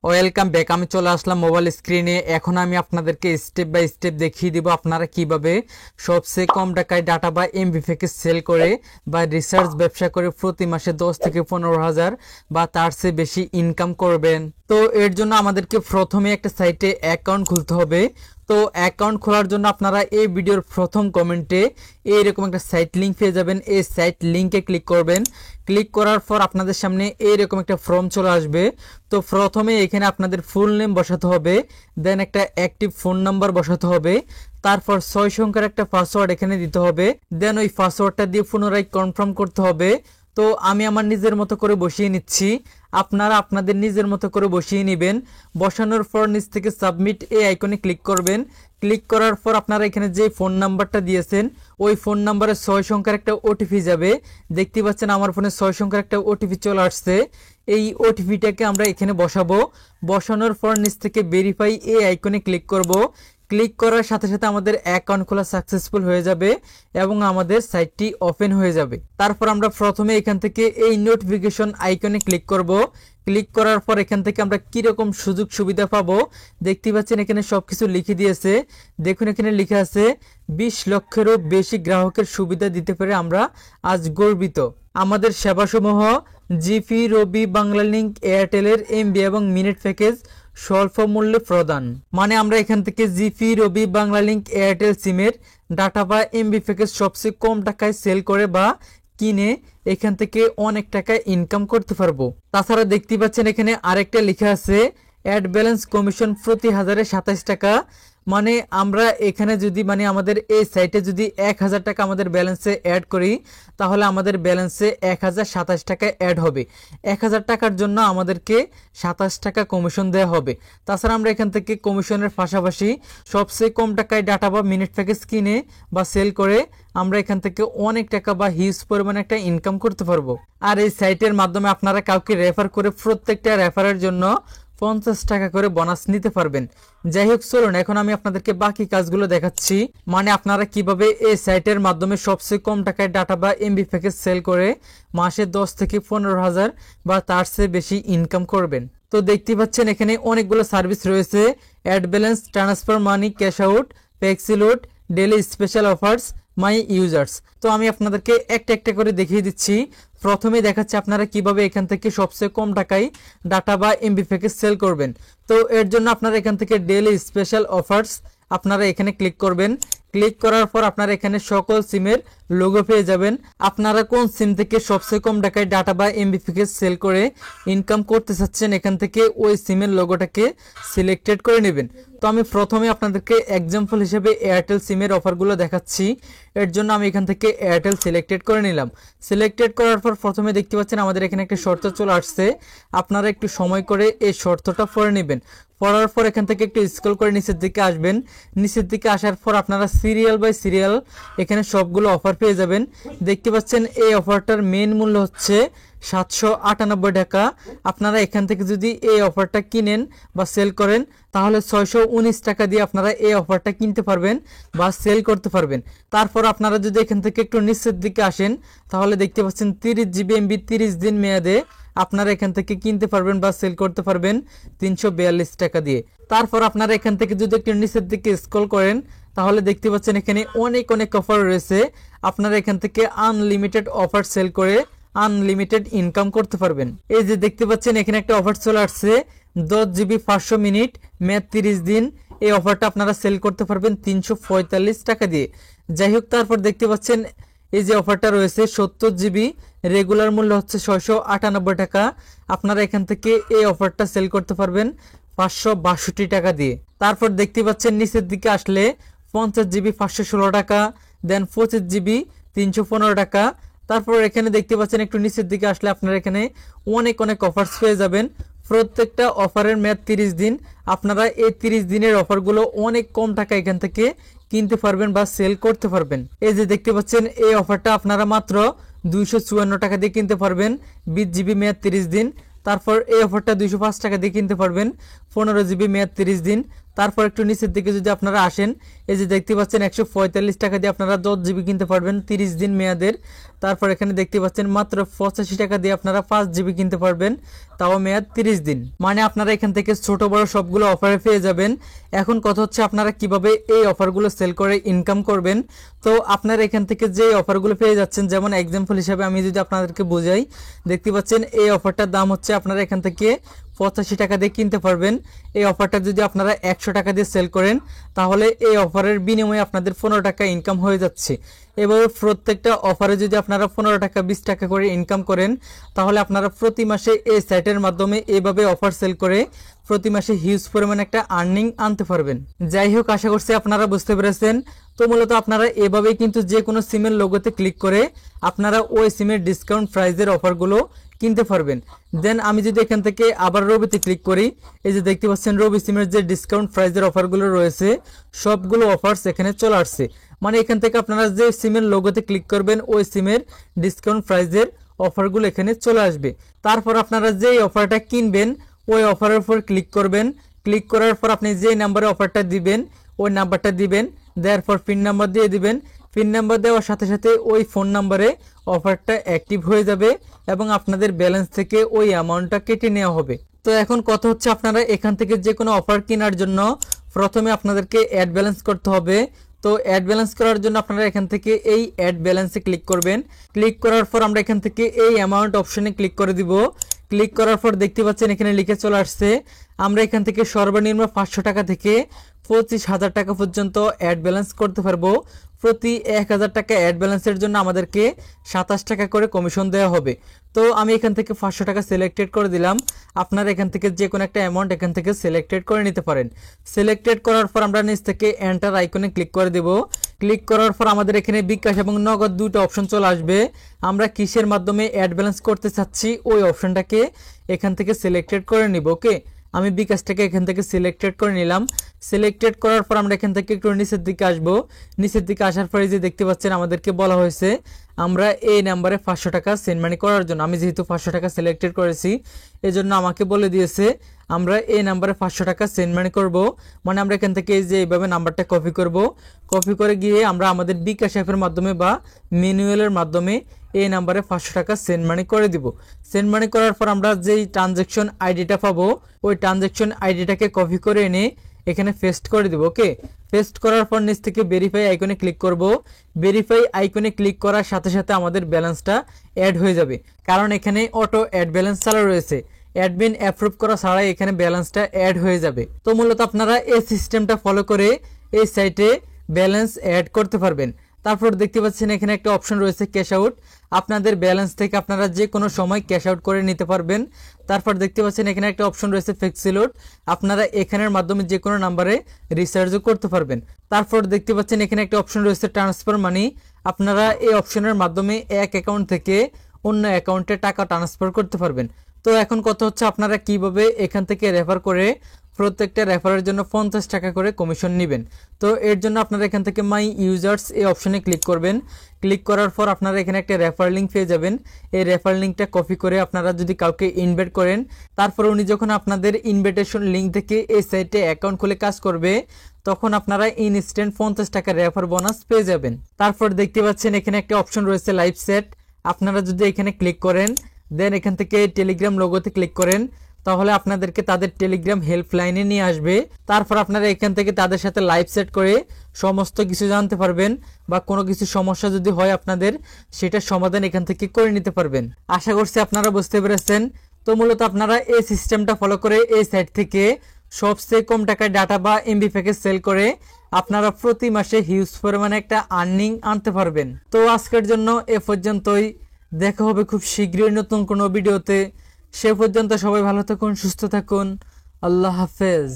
Welcome back. আমি চলে আসলাম mobile স্ক্রিনে। এখন আমি আপনাদেরকে স্টেপ বাই স্টেপ দেখিয়ে দিব আপনারা কিভাবে সবচেয়ে কম টাকায় ডাটা বা এমবি প্যাকেজ সেল করে বা রিসার্চ ব্যবসা করে প্রতি মাসে 10 থেকে 15,000 বা তার চেয়ে বেশি ইনকাম করবেন। তো এর জন্য আমাদেরকে প্রথমে একটা সাইটে অ্যাকাউন্ট খুলতে হবে। তো অ্যাকাউন্ট খোলার জন্য আপনারা এই ভিডিওর প্রথম কমেন্টে এইরকম একটা সাইট লিঙ্ক পেয়ে যাবেন। এই সাইট লিঙ্কে ক্লিক করবেন। ক্লিক করার পর আপনাদের সামনে এইরকম একটা ফর্ম চলে আসবে। তো প্রথমে এখানে আপনাদের ফুল নেম বসাতে হবে, দেন একটা অ্যাক্টিভ ফোন নাম্বার বসাতে হবে, তারপর 6 সংখ্যার একটা পাসওয়ার্ড এখানে দিতে হবে, দেন ওই পাসওয়ার্ডটা দিয়ে পুনরায় কনফার্ম করতে হবে। তো আমি আমার নিজের মতো করে বসিয়ে নিচ্ছি, আপনারা আপনাদের নিজের মতো করে বসিয়ে নেবেন। বসানোর পর নিচ থেকে সাবমিট এই আইকনে ক্লিক করবেন। ক্লিক করার পর আপনারা এখানে যে ফোন নাম্বারটা দিয়েছেন ওই ফোন নাম্বারে 6 সংখ্যার একটা ওটিপি যাবে। দেখতে পাচ্ছেন আমার ফোনে 6 সংখ্যার একটা ওটিপি চলে আসছে। এই ওটিপিটাকে আমরা এখানে বসাবো। বসানোর পর নিচ থেকে ভেরিফাই এই আইকনে ক্লিক করব। ক্লিক করার সাথে সাথে আমাদের অ্যাকাউন্ট খোলা সাকসেসফুল হয়ে যাবে এবং আমাদের সাইটটি ওপেন হয়ে যাবে। তারপর আমরা প্রথমে এখান থেকে এই নোটিফিকেশন আইকনে ক্লিক করব। ক্লিক করার পর এখান থেকে আমরা কিরকম সুযোগ সুবিধা পাবো দেখতে পাচ্ছেন এখানে সবকিছু লিখে দিয়েছে। দেখুন এখানে লেখা আছে 20 লক্ষেরও বেশি গ্রাহকের সুবিধা দিতে পেরে আমরা আজ গর্বিত। আমাদের সেবাসমূহ জিপি, রবি, বাংলালিংক, এয়ারটেলের এমবি এবং মিনিট প্যাকেজ স্বল্প মূল্যে প্রদান। মানে আমরা এখান থেকে জিপি, রবি, বাংলালিংক, এয়ারটেল সিমের ডাটা বা এমবি প্যাকেজ সবচেয়ে কম টাকায় সেল করে বা কিনে এখান থেকে অনেক টাকা ইনকাম করতে পারবো। তাছাড়া দেখতে পাচ্ছেন এখানে আরেকটা লেখা আছে অ্যাড ব্যালেন্স কমিশন প্রতি 1027 টাকা। মানে আমরা এখানে যদি আমাদের এই সাইটে যদি 1000 টাকা আমাদের ব্যালেন্সে অ্যাড করি তাহলে আমাদের ব্যালেন্সে 1027 টাকা অ্যাড হবে। 1000 টাকার জন্য আমাদেরকে 27 টাকা কমিশন দেওয়া হবে। তাছাড়া আমরা এখান থেকে কমিশনের পাশাপাশি সবচেয়ে কম টাকায় ডাটা বা মিনিট প্যাকেজ কিনে বা সেল করে আমরা এখান থেকে অনেক টাকা বা হিউজ পরিমাণে একটা ইনকাম করতে পারবো। আর এই সাইটের মাধ্যমে আপনারা কাউকে রেফার করে প্রত্যেকটা রেফারের জন্য 50 টাকা করে বোনাস নিতে পারবেন। যাই হোক, চলুন এখন আমি আপনাদেরকে বাকি কাজগুলো দেখাচ্ছি। মানে আপনারা কিভাবে এই সাইটের মাধ্যমে সবচেয়ে কম টাকায় ডাটা বা এমবি প্যাকেজ সেল করে মাসে 10 থেকে 15,000 বা তার চেয়ে বেশি ইনকাম করবেন। তো দেখতে পাচ্ছেন এখানে অনেকগুলো সার্ভিস রয়েছে, add balance, transfer money, cash out, flexiload, daily special offers, my users. তো আমি আপনাদেরকে একটা একটা করে দেখিয়ে দিচ্ছি। প্রথমে দেখাচ্ছে আপনারা কিভাবে এখান থেকে সবচেয়ে কম টাকায় ডাটা বা এমবি প্যাকেজ সেল করবেন। তো এর জন্য আপনারা এখান থেকে ডেইলি স্পেশাল অফার্স আপনারা এখানে ক্লিক করবেন। ক্লিক করার পর আপনারা এখানে সকল সিমের লোগো পেয়ে যাবেন। আপনারা কোন সিম থেকে সবচেয়ে কম টাকায় ডাটা বা এমবি প্যাকেজ সেল করে ইনকাম করতে চাচ্ছেন এখান থেকে ওই সিমের লোগোটাকে সিলেক্টেড করে নেবেন। তো আমি প্রথমে আপনাদেরকে এক্সাম্পল হিসেবে এয়ারটেল সিমের অফারগুলো দেখাচ্ছি। এর জন্য আমি এখান থেকে এয়ারটেল সিলেক্টেড করে নিলাম। সিলেক্টেড করার পর প্রথমে দেখতে পাচ্ছেন আমাদের এখানে একটা শর্ত চলে আসছে। আপনারা একটু সময় করে এই শর্তটা পড়ে নেবেন। পড়ার পর এখান থেকে একটু স্ক্রল করে নিচের দিকে আসবেন। নিচের দিকে আসার পর আপনারা সিরিয়াল বাই সিরিয়াল এখানে সবগুলো অফার পেয়ে যাবেন। দেখতে পাচ্ছেন এই অফারটার মেন মূল্য হচ্ছে 798 টাকা। আপনারা এখান থেকে যদি এই অফারটা কিনেন বা সেল করেন তাহলে 619 টাকা দিয়ে আপনারা এই অফারটা কিনতে পারবেন বা সেল করতে পারবেন। তারপর আপনারা যদি এখান থেকে একটু নিচের দিকে আসেন তাহলে দেখতে পাচ্ছেন 30 জিবি এমবি 30 দিন মেয়াদে আপনারা এখান থেকে কিনতে পারবেন বা সেল করতে পারবেন 342 টাকা দিয়ে। তারপর আপনারা এখান থেকে যদি একটু নিচের দিকে স্ক্রল করেন তাহলে দেখতে পাচ্ছেন এখানে অনেক অফার রয়েছে। আপনারা এখান থেকে আনলিমিটেড অফার সেল করে আনলিমিটেড ইনকাম করতে পারবেন। এই যে দেখতে পাচ্ছেন এখানে একটা অফার চলে আসছে 10 জিবি 500 মিনিট মেয়াদ 30 দিন। এই অফারটা আপনারা সেল করতে পারবেন 345 টাকা দিয়ে। যাই হোক, তারপর দেখতে পাচ্ছেন এই যে অফারটা রয়েছে 70 জিবি, রেগুলার মূল্য হচ্ছে 698 টাকা। আপনারা এখান থেকে এই অফারটা সেল করতে পারবেন 562 টাকা দিয়ে। তারপর দেখতে পাচ্ছেন নিচের দিকে আসলে 50 জিবি 516 টাকা, দেন 25 জিবি 315 টাকা। তারপর এখানে দেখতে পাচ্ছেন একটু নিচের দিকে আসলে আপনারা এখানে অনেক অফার্স পেয়ে যাবেন। প্রত্যেকটা অফারের মেয়াদ 30 দিন। আপনারা এই 30 দিনের অফারগুলো অনেক কম টাকা এখান থেকে কিনতে পারবেন বা সেল করতে পারবেন। এই যে দেখতে পাচ্ছেন এই অফারটা আপনারা মাত্র 254 টাকা দিয়ে কিনতে পারবেন 20 জিবি মেয়াদ 30 দিন। তারপর এই অফারটা 205 টাকা দিয়ে কিনতে পারবেন 15 GB, মেয়াদ 30 দিন। তারপর একটু নিচের দিকে যদি আপনারা আসেন, এই যে দেখতে পাচ্ছেন 145 টাকা দিয়ে আপনারা 10 GB কিনতে পারবেন 30 দিন মেয়াদের। তারপর এখানে দেখতে পাচ্ছেন মাত্র 85 টাকা দিয়ে আপনারা 5 GB কিনতে পারবেন, তাও মেয়াদ 30 দিন। মানে আপনারা এখান থেকে ছোট বড় সবগুলো অফারে পেয়ে যাবেন। এখন কথা হচ্ছে আপনারা কিভাবে এই অফারগুলো সেল করে ইনকাম করবেন। তো আপনারা এখান থেকে যে অফারগুলো পেয়ে যাচ্ছেন, যেমন এক্সাম্পল হিসাবে আমি যদি আপনাদেরকে বোঝাই, দেখতে পাচ্ছেন এই অফারটার দাম হচ্ছে আপনারা এখান থেকে 85 টাকা দিয়ে কিনতে পারবেন। এই অফারটা যদি আপনারা 100 টাকা দিয়ে সেল করেন, তাহলে এই অফারের বিনিময়ে আপনাদের 15 টাকা ইনকাম হয়ে যাচ্ছে। এভাবে প্রত্যেকটা অফারে যদি আপনারা 15 টাকা 20 টাকা করে ইনকাম করেন, তাহলে আপনারা প্রতি মাসে এই সাইটের মাধ্যমে এভাবে অফার সেল করে প্রতি মাসে হিউজ পরিমাণ একটা আর্নিং আনতে পারবেন। যাই হোক, আশা করছি আপনারা বুঝতে পেরেছেন। তো মূলত আপনারা এভাবেই কিন্তু যে কোনো সিমের লোগোতে ক্লিক করে আপনারা ওই সিমের ডিসকাউন্ট প্রাইজের অফারগুলো কিনতে পারবেন। দেন আমি যদি এখান থেকে আবার রবিতে ক্লিক করি, এই যে দেখতে পাচ্ছেন রবি সিমের যে ডিসকাউন্ট প্রাইজের অফারগুলো রয়েছে, সবগুলো অফার্স এখানে চলে আসছে। মানে এখান থেকে আপনারা যে সিমের লোগোতে ক্লিক করবেন, ওই সিমের ডিসকাউন্ট প্রাইজের অফারগুলো এখানে চলে আসবে। তারপর আপনারা যেই অফারটা কিনবেন, ওই অফারের উপর ক্লিক করবেন। ক্লিক করার পর আপনি যে নাম্বারে অফারটা দিবেন, ওই নাম্বারটা দিবেন, দেওয়ার পর পিন নাম্বার দিয়ে দিবেন। পিন নাম্বার দেওয়ার সাথে সাথে ওই ফোন নাম্বারে অফারটা অ্যাক্টিভ হয়ে যাবে এবং আপনাদের ব্যালেন্স থেকে ওই অ্যামাউন্টটা কেটে নেওয়া হবে। তো এখন কথা হচ্ছে আপনারা এখান থেকে যে কোনো অফার কেনার জন্য প্রথমে আপনাদেরকে অ্যাড ব্যালেন্স করতে হবে। তো অ্যাড ব্যালেন্স করার জন্য আপনারা এখান থেকে এই অ্যাড ব্যালেন্সে ক্লিক করবেন। ক্লিক করার পর আমরা এখান থেকে এই অ্যামাউন্ট অপশনে ক্লিক করে দিব। ক্লিক করার পর দেখতে পাচ্ছেন এখানে লিখে চলে আসছে আমরা এখান থেকে সর্বনিম্ন 500 টাকা থেকে 25,000 টাকা পর্যন্ত অ্যাড ব্যালেন্স করতে পারবো। প্রতি 1000 টাকা অ্যাড ব্যালেন্সের জন্য আমাদেরকে 27 টাকা করে কমিশন দেওয়া হবে। তো আমি এখান থেকে 500 টাকা সিলেক্টেড করে দিলাম। আপনারা এখান থেকে যে কোনো একটা অ্যামাউন্ট এখান থেকে সিলেক্টেড করে নিতে পারেন। সিলেক্টেড করার পর আমরা নিচ থেকে এন্টার আইকনে ক্লিক করে দেব। ক্লিক করার পর আমাদের এখানে বিকাশ এবং নগদ দুটো অপশন চলে আসবে। আমরা কিসের মাধ্যমে অ্যাড ব্যালেন্স করতে চাচ্ছি ওই অপশনটাকে এখান থেকে সিলেক্টেড করে নিব। ওকে, আমি বিকাশটাকে এখান থেকে সিলেক্টেড করে নিলাম। সিলেক্টেড করার পর আমরা এখান থেকে একটু নিচের দিকে আসব। নিচের দিকে আসার পরে যে দেখতে পাচ্ছেন আমাদেরকে বলা হয়েছে আমরা এই নাম্বারে 500 টাকা সেন্ড মানি করার জন্য। আমি যেহেতু 500 টাকা সিলেক্টেড করেছি, এজন্য আমাকে বলে দিয়েছে আমরা এই নাম্বারে 500 টাকা সেন্ড মানি করব। মানে আমরা এখান থেকে এই যে এইভাবে নাম্বারটা কপি করব। কপি করে গিয়ে আমরা আমাদের বিকাশ অ্যাপের মাধ্যমে বা ম্যানুয়ালের মাধ্যমে এই নাম্বারে 500 টাকা সেন্ড মানি করে দিব। সেন্ড মানি করার পর আমরা যেই ট্রানজ্যাকশন আইডিটা পাবো, ওই ট্রানজ্যাকশন আইডিটাকে কপি করে এনে এখানে পেস্ট করে দিব। ওকে, পেস্ট করার পর নিচ থেকে ভেরিফাই আইকনে ক্লিক করব। ভেরিফাই আইকনে ক্লিক করার সাথে সাথে আমাদের ব্যালেন্সটা অ্যাড হয়ে যাবে, কারণ এখানে অটো অ্যাড ব্যালেন্স চালু রয়েছে। অ্যাডমিন অ্যাপ্রুভ করা ছাড়াই এখানে ব্যালেন্সটা অ্যাড হয়ে যাবে। তো মূলত আপনারা এই সিস্টেমটা ফলো করে এই সাইটে ব্যালেন্স অ্যাড করতে পারবেন। তারপর দেখতে পাচ্ছেন এখানে একটা অপশন রয়েছে ক্যাশ আউট। আপনাদের ব্যালেন্স থেকে আপনারা যে কোনো সময় ক্যাশ আউট করে নিতে পারবেন। তারপর দেখতে পাচ্ছেন এখানে একটা অপশন রয়েছে ফ্লেক্সি লোড। আপনারা এখানের মাধ্যমে যে কোনো নাম্বারে রিচার্জও করতে পারবেন। তারপর দেখতে পাচ্ছেন এখানে একটা অপশন রয়েছে ট্রান্সফার মানি। আপনারা এই অপশনের মাধ্যমে এক অ্যাকাউন্ট থেকে অন্য অ্যাকাউন্টে টাকা ট্রান্সফার করতে পারবেন। তো এখন কথা হচ্ছে আপনারা কিভাবে এখান থেকে রেফার করে প্রত্যেকটা রেফারের জন্য 50 টাকা করে কমিশন নেবেন। তো এর জন্য আপনারা এখান থেকে মাই ইউজার্স এই অপশনে ক্লিক করবেন। ক্লিক করার পর আপনারা এখানে একটা রেফার লিঙ্ক পেয়ে যাবেন। এই রেফার লিঙ্কটা কপি করে আপনারা যদি কাউকে ইনভাইট করেন, তারপর উনি যখন আপনাদের ইনভাইটেশন লিঙ্ক থেকে এই সাইটে অ্যাকাউন্ট খুলে কাজ করবে, তখন আপনারা ইনস্ট্যান্ট 50 টাকা রেফার বোনাস পেয়ে যাবেন। তারপর দেখতে পাচ্ছেন এখানে একটা অপশন রয়েছে লাইভ চ্যাট। আপনারা যদি এখানে ক্লিক করেন, দেন এখান থেকে টেলিগ্রাম লোগোতে ক্লিক করেন, তাহলে আপনাদেরকে তাদের টেলিগ্রাম হেল্পলাইনে নিয়ে আসবে। তারপর আপনারা এখান থেকে তাদের সাথে লাইভ চ্যাট করে সমস্ত কিছু জানতে পারবেন, বা কোনো কিছু সমস্যা যদি হয় আপনাদের, সেটার সমাধান এখান থেকে করে নিতে পারবেন। আশা করছি আপনারা বুঝতে পেরেছেন। তো মূলত আপনারা এই সিস্টেমটা ফলো করে এই সাইট থেকে সবচেয়ে কম টাকায় ডাটা বা এমবি প্যাকেজ সেল করে আপনারা প্রতি মাসে হিউজ পরিমাণে একটা আর্নিং আনতে পারবেন। তো আজকের জন্য এ পর্যন্তই। দেখা হবে খুব শীঘ্রই নতুন কোনো ভিডিওতে। সে পর্যন্ত সবাই ভালো থাকুন, সুস্থ থাকুন। আল্লাহ হাফেজ।